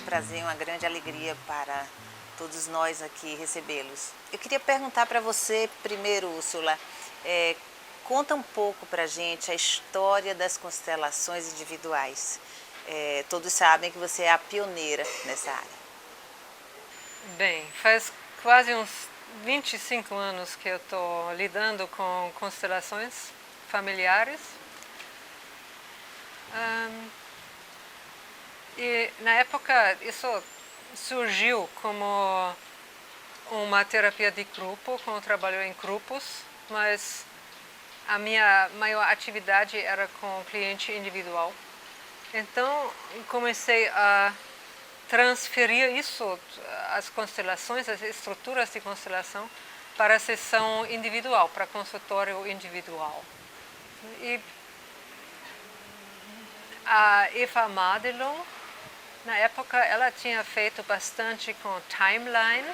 prazer, uma grande alegria para todos nós aqui recebê-los. Eu queria perguntar para você primeiro, Úrsula, conta um pouco para a gente a história das constelações individuais. Todos sabem que você é a pioneira nessa área. Bem, faz quase uns 25 anos que eu estou lidando com constelações familiares. E na época isso surgiu como uma terapia de grupo, como eu trabalho em grupos, mas a minha maior atividade era com cliente individual. Então comecei a transferir isso, as constelações, as estruturas de constelação, para a sessão individual, para consultório individual. E a Eva Madelung, na época, ela tinha feito bastante com timeline,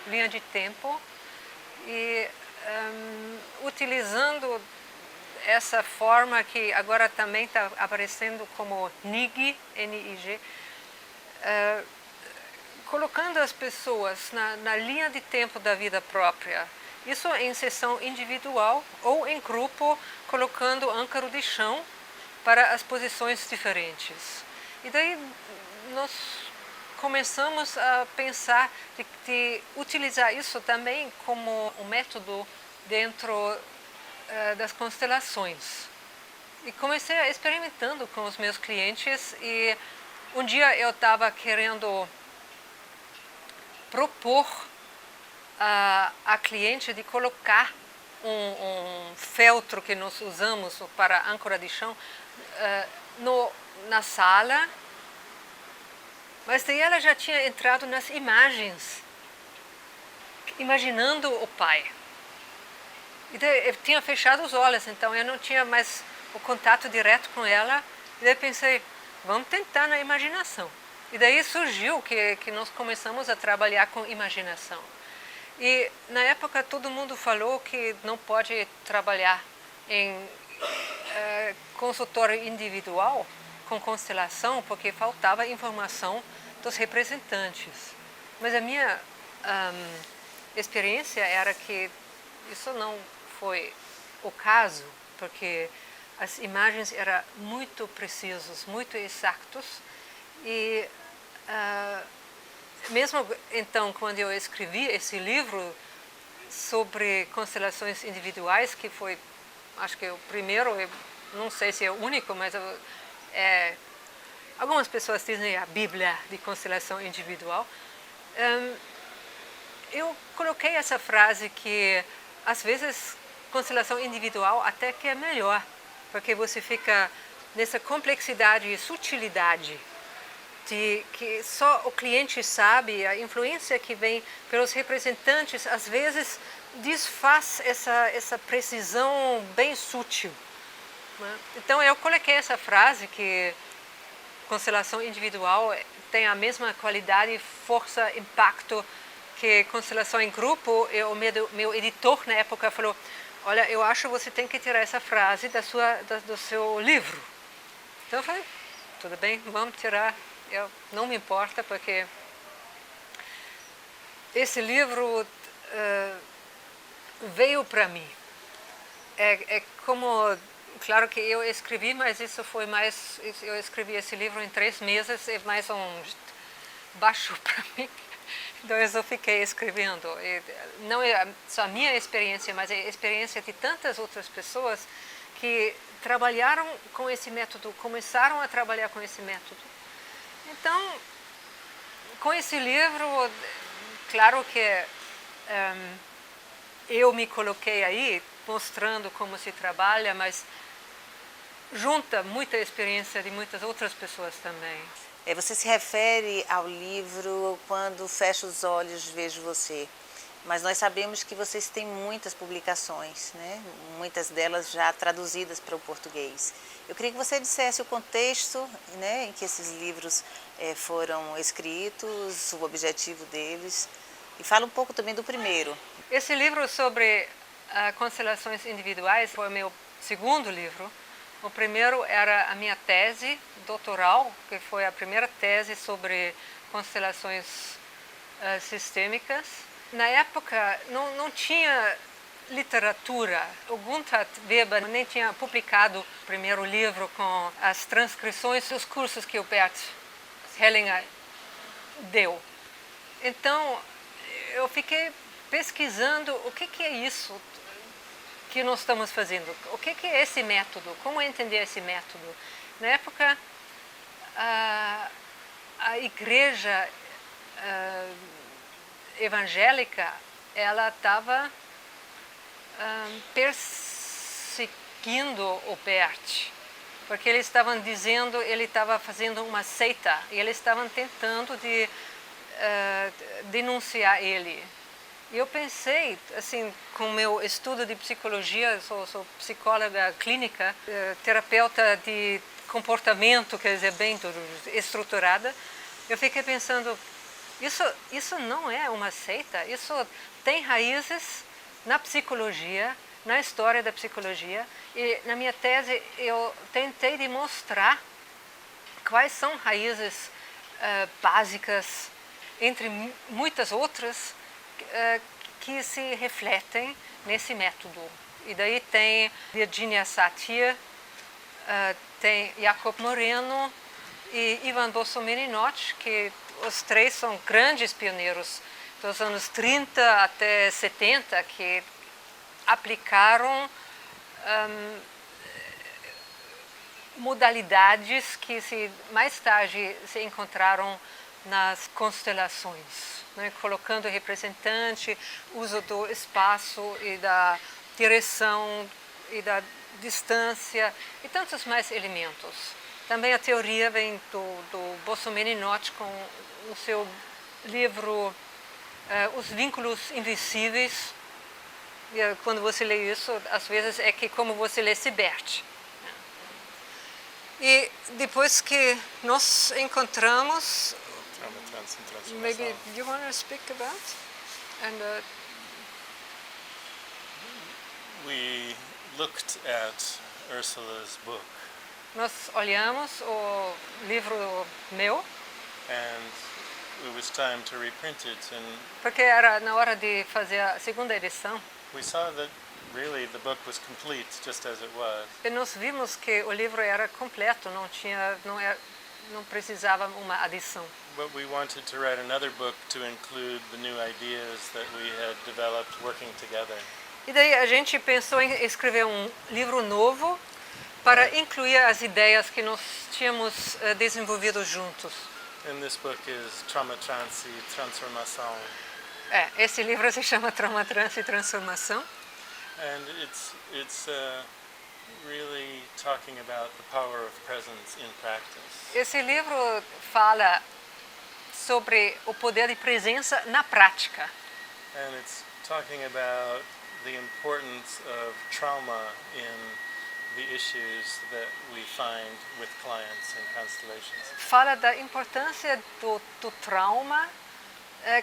linha de tempo, e utilizando essa forma que agora também está aparecendo como NIG, N-I-G, colocando as pessoas na linha de tempo da vida própria. Isso em sessão individual ou em grupo, colocando âncaro de chão para as posições diferentes. E daí nós começamos a pensar de utilizar isso também como um método dentro das constelações. E comecei a experimentando com os meus clientes e um dia eu estava querendo propor a cliente de colocar um feltro que nós usamos para âncora de chão na sala, mas daí ela já tinha entrado nas imagens, imaginando o pai. E daí eu tinha fechado os olhos, então eu não tinha mais o contato direto com ela. E daí pensei, vamos tentar na imaginação. E daí surgiu que nós começamos a trabalhar com imaginação. E na época todo mundo falou que não pode trabalhar em consultório individual com constelação porque faltava informação dos representantes. Mas a minha experiência era que isso não foi o caso, porque as imagens eram muito precisas, muito exatas. E mesmo então, quando eu escrevi esse livro sobre constelações individuais, que foi, acho que o primeiro, não sei se é o único, mas algumas pessoas dizem a Bíblia de constelação individual, eu coloquei essa frase que, às vezes, constelação individual até que é melhor, porque você fica nessa complexidade e sutilidade de que só o cliente sabe, a influência que vem pelos representantes, às vezes, desfaz essa precisão bem sutil. Então, eu coloquei essa frase que constelação individual tem a mesma qualidade, força, impacto que constelação em grupo. E o meu editor, na época, falou, olha, eu acho que você tem que tirar essa frase do seu livro. Então, eu falei, tudo bem, vamos tirar. Não me importa, porque esse livro veio para mim. É como, claro que eu escrevi, mas isso foi mais, eu escrevi esse livro em 3 meses, é mais baixo para mim. Então eu só fiquei escrevendo. E não é só a minha experiência, mas é a experiência de tantas outras pessoas que trabalharam com esse método, começaram a trabalhar com esse método. Então, com esse livro, claro que eu me coloquei aí, mostrando como se trabalha, mas junta muita experiência de muitas outras pessoas também. Você se refere ao livro Quando Fecho os Olhos Vejo Você, mas nós sabemos que vocês têm muitas publicações, né? Muitas delas já traduzidas para o português. Eu queria que você dissesse o contexto, né, em que esses livros foram escritos, o objetivo deles, e fala um pouco também do primeiro. Esse livro sobre constelações individuais foi o meu segundo livro. O primeiro era a minha tese doutoral, que foi a primeira tese sobre constelações sistêmicas. Na época não tinha literatura. O Gunther Weber nem tinha publicado o primeiro livro com as transcrições dos cursos que o Bert Hellinger deu. Então, eu fiquei pesquisando o que é isso que nós estamos fazendo, o que é esse método, como entender esse método. Na época, a igreja evangélica, ela estava perseguindo o Bert, porque eles estavam dizendo, ele estava fazendo uma seita, e eles estavam tentando de denunciar ele. E eu pensei, assim, com meu estudo de psicologia, sou psicóloga clínica, terapeuta de comportamento, quer dizer, bem estruturada, eu fiquei pensando, isso não é uma seita, isso tem raízes na psicologia, na história da psicologia, e na minha tese eu tentei demonstrar quais são raízes básicas, entre muitas outras, que se refletem nesse método. E daí tem Virginia Satir, tem Jacob Moreno e Ivan Bosso-Merinotti, que os três são grandes pioneiros dos anos 30 até 70, que aplicaram modalidades que mais tarde se encontraram nas constelações, né? Colocando representante, uso do espaço e da direção e da distância e tantos mais elementos. Também a teoria vem do Bosso-Merinotti com o seu livro Os Vínculos Invisíveis. E quando você lê isso, às vezes é que como você lê Sibert. E depois que nós encontramos, maybe you want to speak about? And we looked at Ursula's book, nós olhamos o livro meu, and it was time to reprint it, and porque era na hora de fazer a segunda edição. we saw that really the book was complete just as it was. E nós vimos que o livro era completo, não precisava uma adição. But we wanted to write another book to include the new ideas that we had developed working together. E daí a gente pensou em escrever um livro novo para incluir as ideias que nós tínhamos desenvolvido juntos. And this book is Trauma, Trance e Transformação. Esse livro se chama Trauma, Trance e Transformação. And it's really talking about the power of presence in practice. Esse livro fala sobre o poder de presença na prática. And it's talking about the importance of trauma in the issues that we find with clients in constellations. Fala da importância do trauma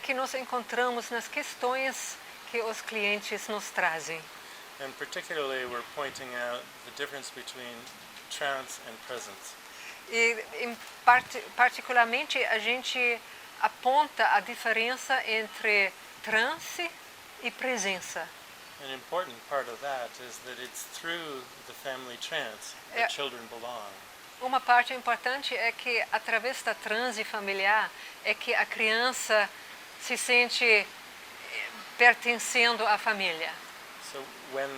que nós encontramos nas questões que os clientes nos trazem. And particularly we're pointing out the difference between trance and presence. E particularmente a gente aponta a diferença entre transe e presença. An important part of that is that it's through the family trance that children belong. Uma parte importante é que através da transe familiar é que a criança se sente pertencendo à família. So when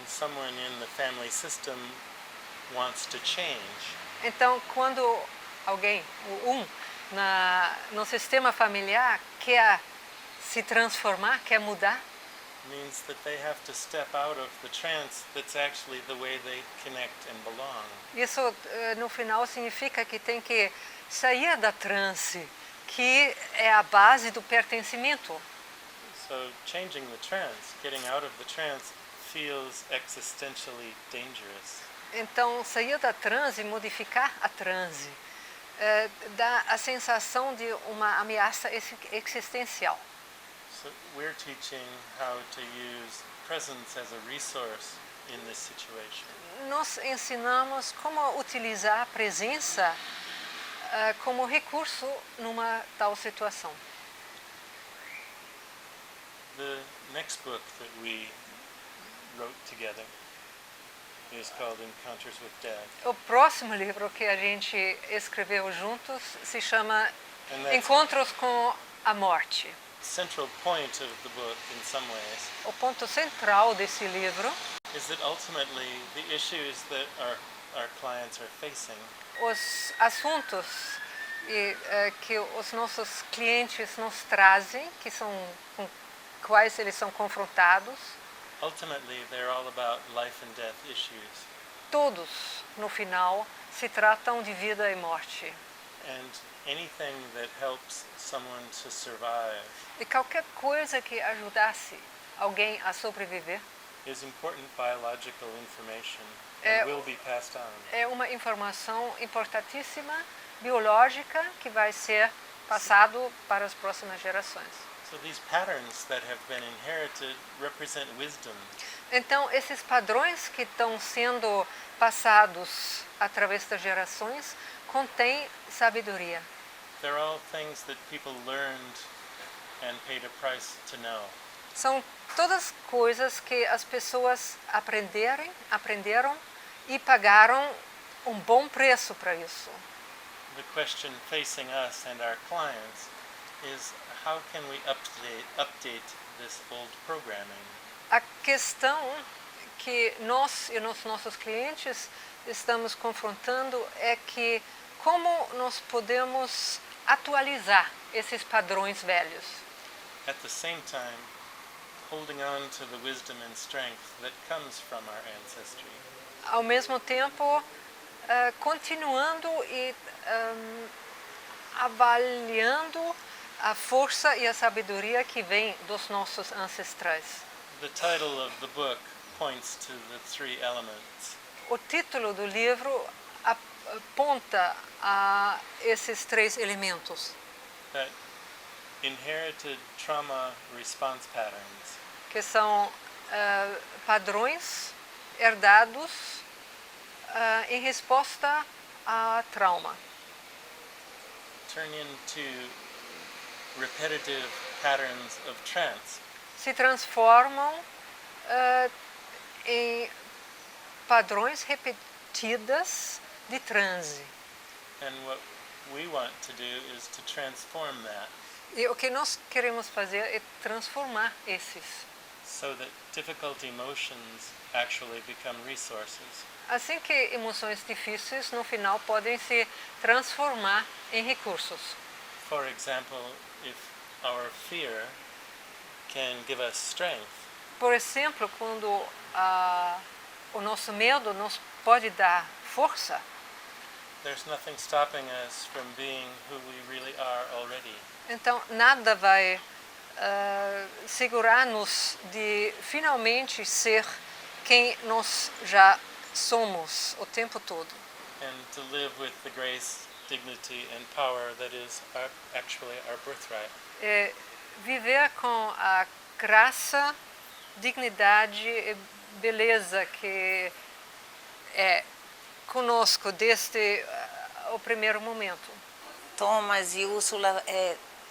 someone in the family system wants to change, Então, quando alguém, no sistema familiar quer se transformar, quer mudar, means that they have to step out of the trance that's actually the way they connect and belong. isso no final significa que tem que sair da transe, que é a base do pertencimento. So changing the trance, getting out of the trance, feels existentially dangerous. Então, sair da transe, modificar a transe, dá a sensação de uma ameaça existencial. So we're teaching how to use presence as a resource in this situation. Nós ensinamos como utilizar a presença como recurso numa tal situação. The next book that we wrote together is called Encounters with Death. O próximo livro que a gente escreveu juntos se chama And that's Encontros com a Morte. the central point of the book in some ways O ponto central desse livro, is that ultimately the issues that our clients are facing os assuntos que os nossos clientes nos trazem, que são com quais eles são confrontados, ultimately they're all about life and death issues. todos, no final, se tratam de vida e morte. And anything that helps someone to survive E qualquer coisa que ajudasse alguém a sobreviver is important biological information É- and will be passed on. é uma informação importantíssima, biológica, que vai ser passado para as próximas gerações. So these patterns that have been inherited represent wisdom. Então, esses padrões que estão sendo passados através das gerações contêm sabedoria. They're all things that people learned and paid a price to know. São todas coisas que as pessoas aprenderam e pagaram um bom preço para isso. The question facing us and our clients is how can we update this old programming? A questão que nós e os nossos clientes estamos confrontando é que como nós podemos atualizar esses padrões velhos, At the same time, holding on to the wisdom and strength that comes from our ancestry. ao mesmo tempo continuando e avaliando a força e a sabedoria que vem dos nossos ancestrais. The title of the book points to the three elements. O título do livro aponta a esses três elementos, That inherited trauma response patterns que são padrões herdados em resposta a trauma. turn into repetitive patterns of trance. Se transformam em padrões repetidas de transe. And what we want to do is to transform that E o que nós queremos fazer é transformar esses, so that difficult emotions actually become resources. assim que emoções difíceis no final podem se transformar em recursos. For example, if our fear can give us strength, Por exemplo, quando o nosso medo nos pode dar força, there's nothing stopping us from being who we really are already. então nada vai segurar-nos de finalmente ser quem nós já somos o tempo todo. And to live with the grace, dignity, and power that is actually our birthright. Viver com a graça, dignidade e beleza que é conosco desde o primeiro momento. Thomas e Úrsula,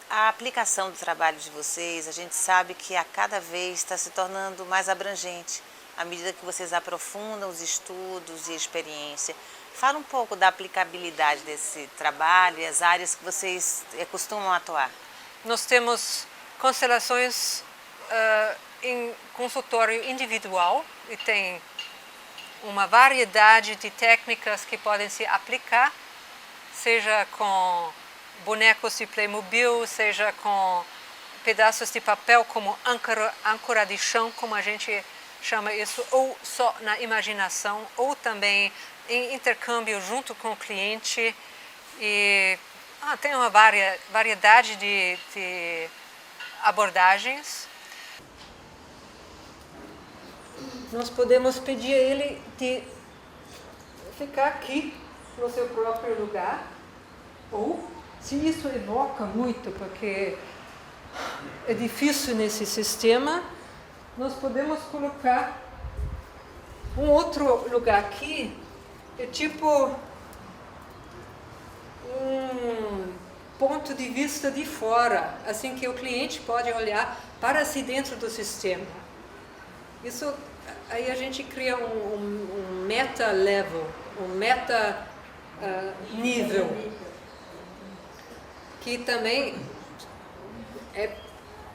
a aplicação do trabalho de vocês, a gente sabe que a cada vez está se tornando mais abrangente, à medida que vocês aprofundam os estudos e a experiência. Fala um pouco da aplicabilidade desse trabalho e as áreas que vocês costumam atuar. Nós temos constelações em consultório individual e tem uma variedade de técnicas que podem se aplicar, seja com bonecos de Playmobil, seja com pedaços de papel como âncora de chão, como a gente chama isso, ou só na imaginação, ou também em intercâmbio junto com o cliente. E tem uma variedade de abordagens. Nós podemos pedir a ele de ficar aqui no seu próprio lugar, ou, se isso evoca muito, porque é difícil nesse sistema, nós podemos colocar um outro lugar aqui, é tipo um ponto de vista de fora, assim que o cliente pode olhar para si dentro do sistema. Isso, aí a gente cria um meta level, um meta nível, que também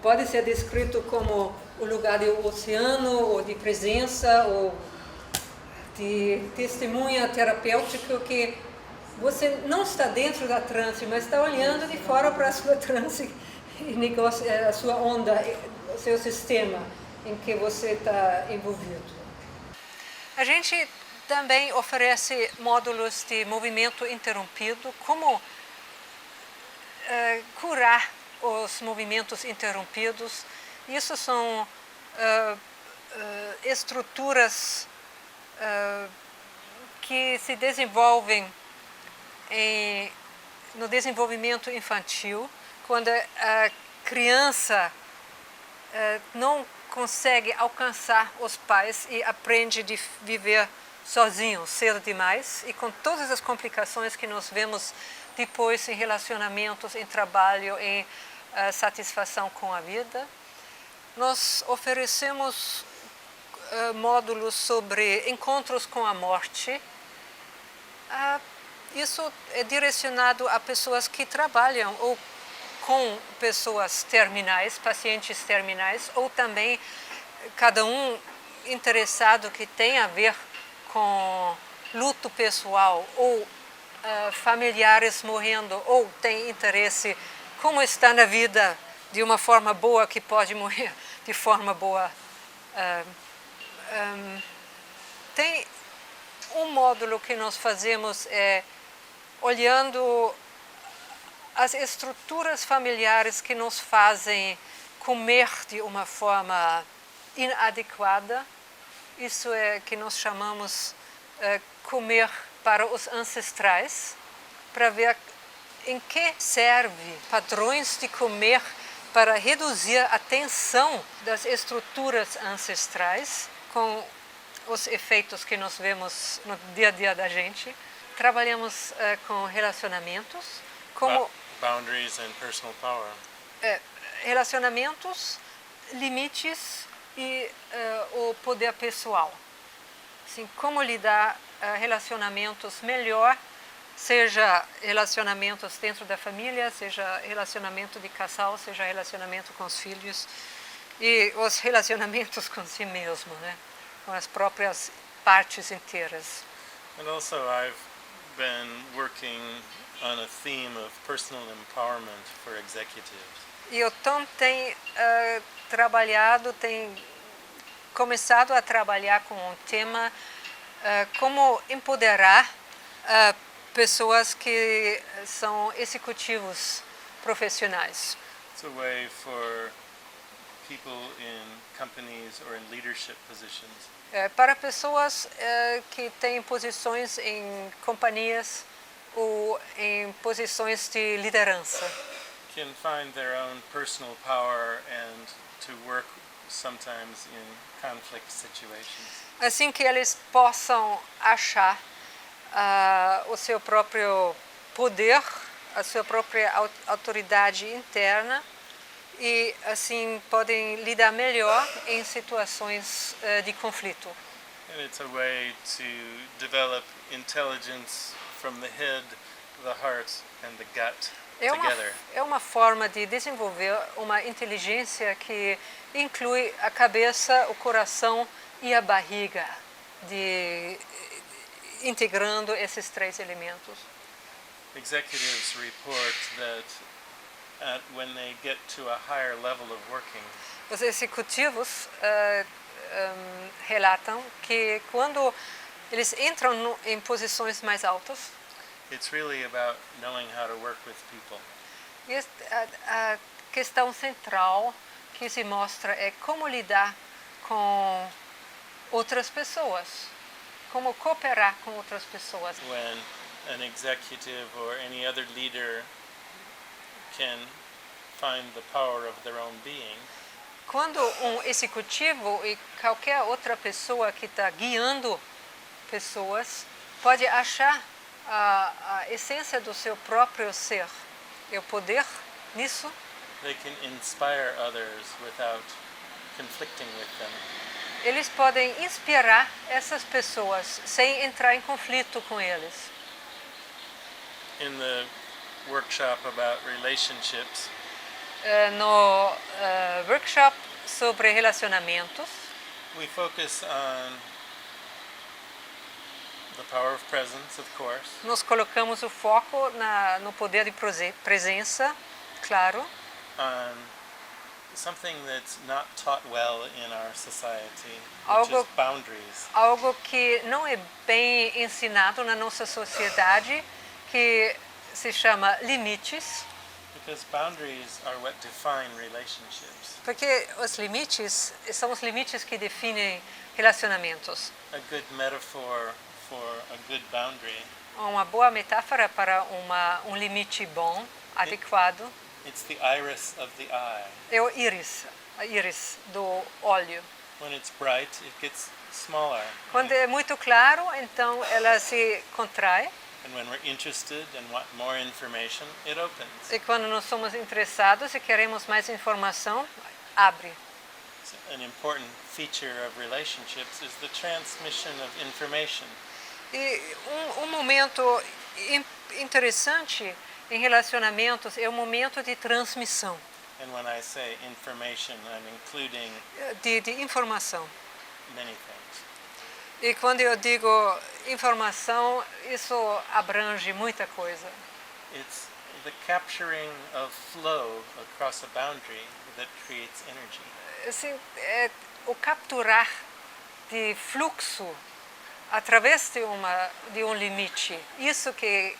pode ser descrito como o lugar do oceano, ou de presença, ou de testemunha terapêutica, que você não está dentro da transe, mas está olhando de fora para a sua transe, a sua onda, o seu sistema em que você está envolvido. A gente também oferece módulos de movimento interrompido, como curar os movimentos interrompidos. Isso são estruturas que se desenvolvem no desenvolvimento infantil, quando a criança não consegue alcançar os pais e aprende de viver sozinho cedo demais, e com todas as complicações que nós vemos depois em relacionamentos, em trabalho, em satisfação com a vida. Nós oferecemos módulos sobre encontros com a morte. Isso é direcionado a pessoas que trabalham ou com pessoas terminais, pacientes terminais, ou também cada um interessado que tem a ver com luto pessoal, ou familiares morrendo, ou tem interesse como está na vida de uma forma boa, que pode morrer de forma boa. Tem um módulo que nós fazemos olhando as estruturas familiares que nos fazem comer de uma forma inadequada. Isso é que nós chamamos comer para os ancestrais, para ver em que serve padrões de comer para reduzir a tensão das estruturas ancestrais com os efeitos que nós vemos no dia a dia da gente. Trabalhamos com relacionamentos, como boundaries and personal power. Relacionamentos, limites e o poder pessoal. Assim, como lidar relacionamentos melhor, seja relacionamentos dentro da família, seja relacionamento de casal, seja relacionamento com os filhos e os relacionamentos com si mesmo, né? Com as próprias partes inteiras. And also I've been working on a theme of personal empowerment for executives. E o Tom tem começado a trabalhar com um tema como empoderar pessoas que são executivos profissionais. It's a way for people in companies or in leadership positions para pessoas que têm posições em companhias ou em posições de liderança. can find their own personal power and to work sometimes in conflict situations. Assim que eles possam achar o seu próprio poder, a sua própria autoridade interna, e assim podem lidar melhor em situações de conflito. And it's a way to develop intelligence from the head, the heart and the gut together. É uma forma de desenvolver uma inteligência que inclui a cabeça, o coração e a barriga, integrando esses três elementos. Executives report that when they get to a higher level of working, os executivos relatam que quando eles entram em posições mais altas, it's really about knowing how to work with people. A questão central que se mostra é como lidar com outras pessoas, como cooperar com outras pessoas. When an executive or any other leader can find the power of their own being, quando um executivo e qualquer outra pessoa que está guiando pessoas pode achar a essência do seu próprio ser e o poder nisso, they can inspire others without conflicting with them. eles podem inspirar essas pessoas sem entrar em conflito com eles. In the workshop about relationships, No workshop sobre relacionamentos, we focus on the power of presence, of course, nós colocamos o foco no poder de presença, claro, on something that's not taught well in our society, which Algo- is boundaries. algo que não é bem ensinado na nossa sociedade, que se chama limites, Because boundaries are what define relationships. porque os limites são os limites que definem relacionamentos. A good metaphor for a good boundary, Uma boa metáfora para um limite bom, adequado, it's the iris of the eye. é o íris, a íris do olho. When it's bright, it gets smaller. Quando é muito claro, então ela se contrai. And when we're interested and want more information, it opens. E quando nós somos interessados e queremos mais informação, abre. So an important feature of relationships is the transmission of information. E um momento interessante em relacionamentos é o momento de transmissão, And when I say information, I'm including de informação. many things. E quando eu digo informação, isso abrange muita coisa. It's the capturing of flow across a boundary that creates energy. Assim, o capturar de fluxo através de um limite, isso que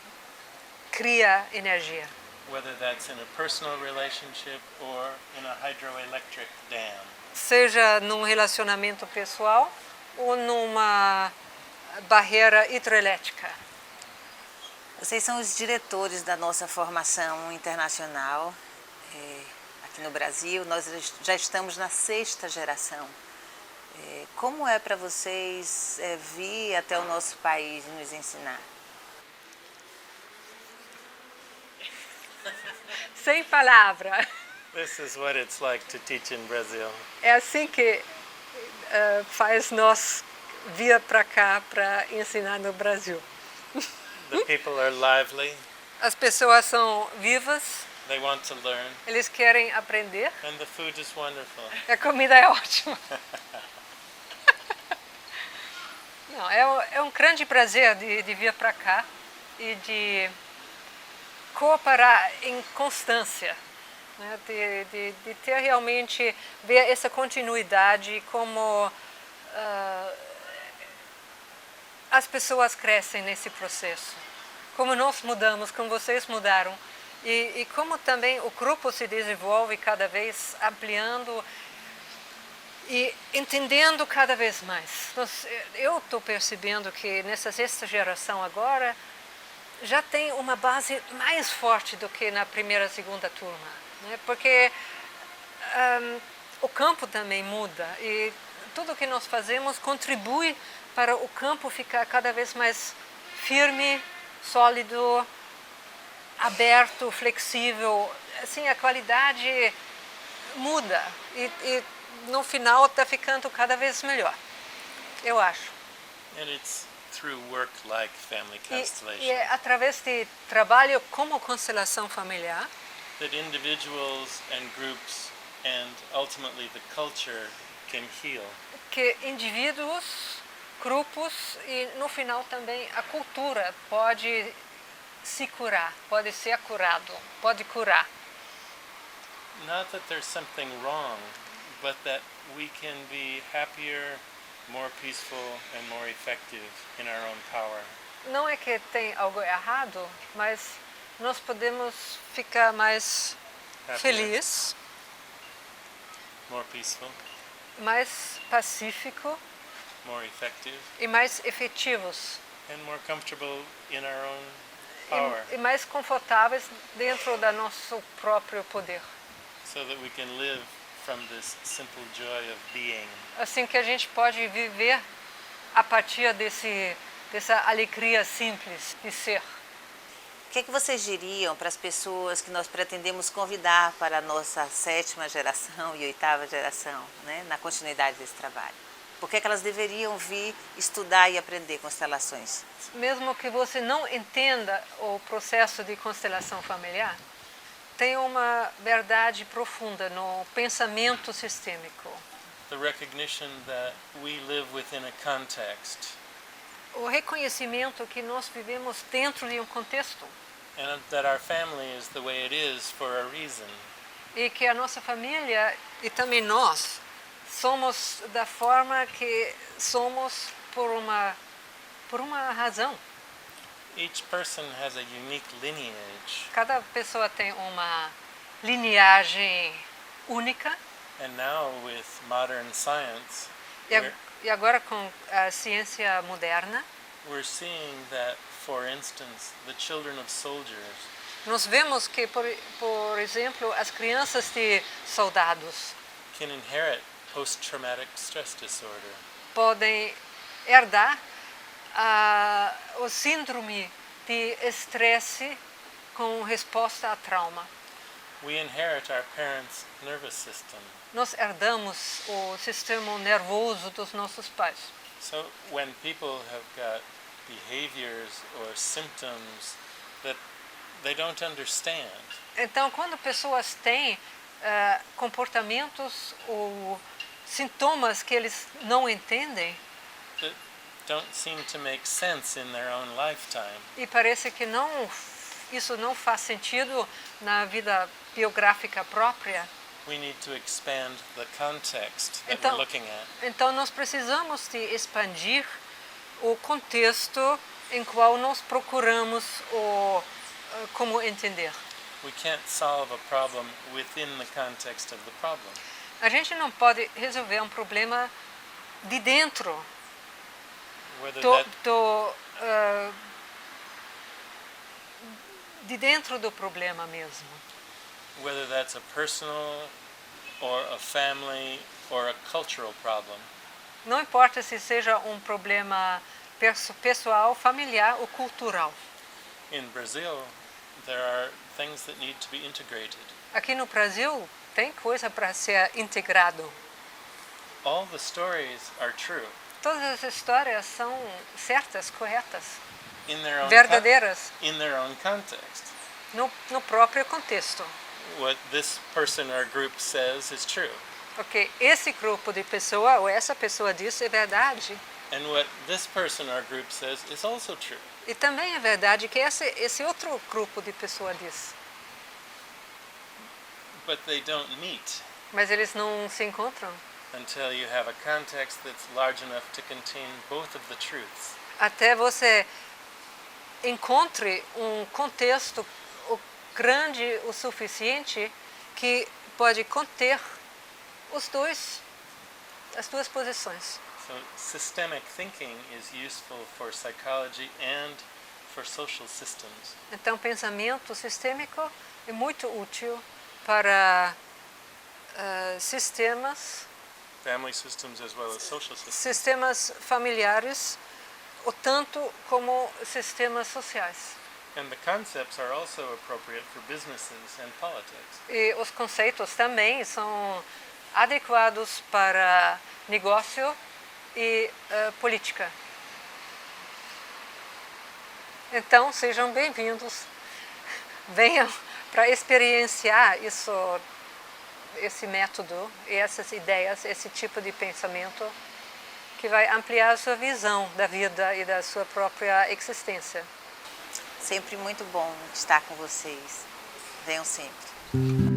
cria energia. Whether that's in a personal relationship or in a hydroelectric dam. Seja num relacionamento pessoal ou numa barreira hidroelétrica. Vocês são os diretores da nossa formação internacional aqui no Brasil. Nós já estamos na 6ª geração. Como é para vocês vir até o nosso país e nos ensinar? Sem palavra. This is what it's like to teach in Brazil. É assim que faz nós vir para cá para ensinar no Brasil. The people are lively, As pessoas são vivas, they want to learn, eles querem aprender, and the food is wonderful. a comida é ótima. Não, é um grande prazer de vir para cá e de cooperar em constância, né? de ter realmente, ver essa continuidade, como as pessoas crescem nesse processo, como nós mudamos, como vocês mudaram, e como também o grupo se desenvolve cada vez ampliando e entendendo cada vez mais. Eu estou percebendo que nessa 6ª geração agora já tem uma base mais forte do que na primeira e 2ª turma, né? Porque o campo também muda e tudo que nós fazemos contribui para o campo ficar cada vez mais firme, sólido, aberto, flexível. Assim, a qualidade muda e no final está ficando cada vez melhor, eu acho. And it's through work like family constellation E é através de trabalho como constelação familiar that individuals and groups and ultimately the culture can heal. que indivíduos, grupos e no final também a cultura pode se curar, pode ser curado, pode curar. Not that there's something wrong, but that we can be happier, more peaceful, and more effective in our own power. Não é que tem algo errado, mas nós podemos ficar mais Happier, feliz, more peaceful, mais pacífico more effective, e mais efetivos and more comfortable in our own power, e mais confortáveis dentro do nosso próprio poder. so that we can live from this simple joy of being. Assim que a gente pode viver a partir desse dessa alegria simples de ser. O que é que vocês diriam para as pessoas que nós pretendemos convidar para a nossa 7ª geração e 8ª geração, né, na continuidade desse trabalho? Por que é que elas deveriam vir estudar e aprender constelações? Mesmo que você não entenda o processo de constelação familiar, tem uma verdade profunda no pensamento sistêmico. The recognition that we live within a context O reconhecimento que nós vivemos dentro de um contexto and that our family is the way it is for a reason. e que a nossa família e também nós somos da forma que somos por uma razão. Each person has a unique lineage, Cada pessoa tem uma lineagem única and now with modern science, e agora com a ciência moderna, we're seeing that, for instance, the children of soldiers nós vemos que, por exemplo, as crianças de soldados can inherit post-traumatic stress disorder. podem herdar o síndrome de estresse com resposta a trauma. We inherit our parents' nervous system. Nós herdamos o sistema nervoso dos nossos pais. So when people have got behaviors or symptoms that they don't understand, Então, quando pessoas têm comportamentos ou sintomas que eles não entendem that don't seem to make sense in their own lifetime, e parece que isso não faz sentido na vida biográfica própria, we need to expand the context that Então- we're looking at. então nós precisamos de expandir o contexto em qual nós procuramos como entender. We can't solve a problem within the context of the problem. A gente não pode resolver um problema de dentro Whether do, that do, ah, de dentro do problema mesmo. whether that's a personal or a family or a cultural problem. Não importa se seja um problema pessoal, familiar ou cultural. In Brazil, there are things that need to be integrated. Aqui no Brasil tem coisa para ser integrado. All the stories are true Todas as histórias são certas, corretas, in their own verdadeiras in their own context. no próprio contexto. What this person or group says is true, Ok, esse grupo de pessoa ou essa pessoa diz é verdade. and what this person or group says is also true. E também é verdade que esse outro grupo de pessoa diz. But they don't meet Mas eles não se encontram until you have a context that's large enough to contain both of the truths. até você encontre um contexto grande o suficiente que pode conter as duas posições. So systemic thinking is useful for psychology and for social systems. Então, pensamento sistêmico é muito útil para Family systems as well as social systems. sistemas familiares, ou tanto como sistemas sociais. And the concepts are also appropriate for businesses and politics. E os conceitos também são adequados para negócio e política. Então, sejam bem-vindos. Venham para experienciar esse método e essas ideias, esse tipo de pensamento que vai ampliar a sua visão da vida e da sua própria existência. Sempre muito bom estar com vocês. Venham sempre.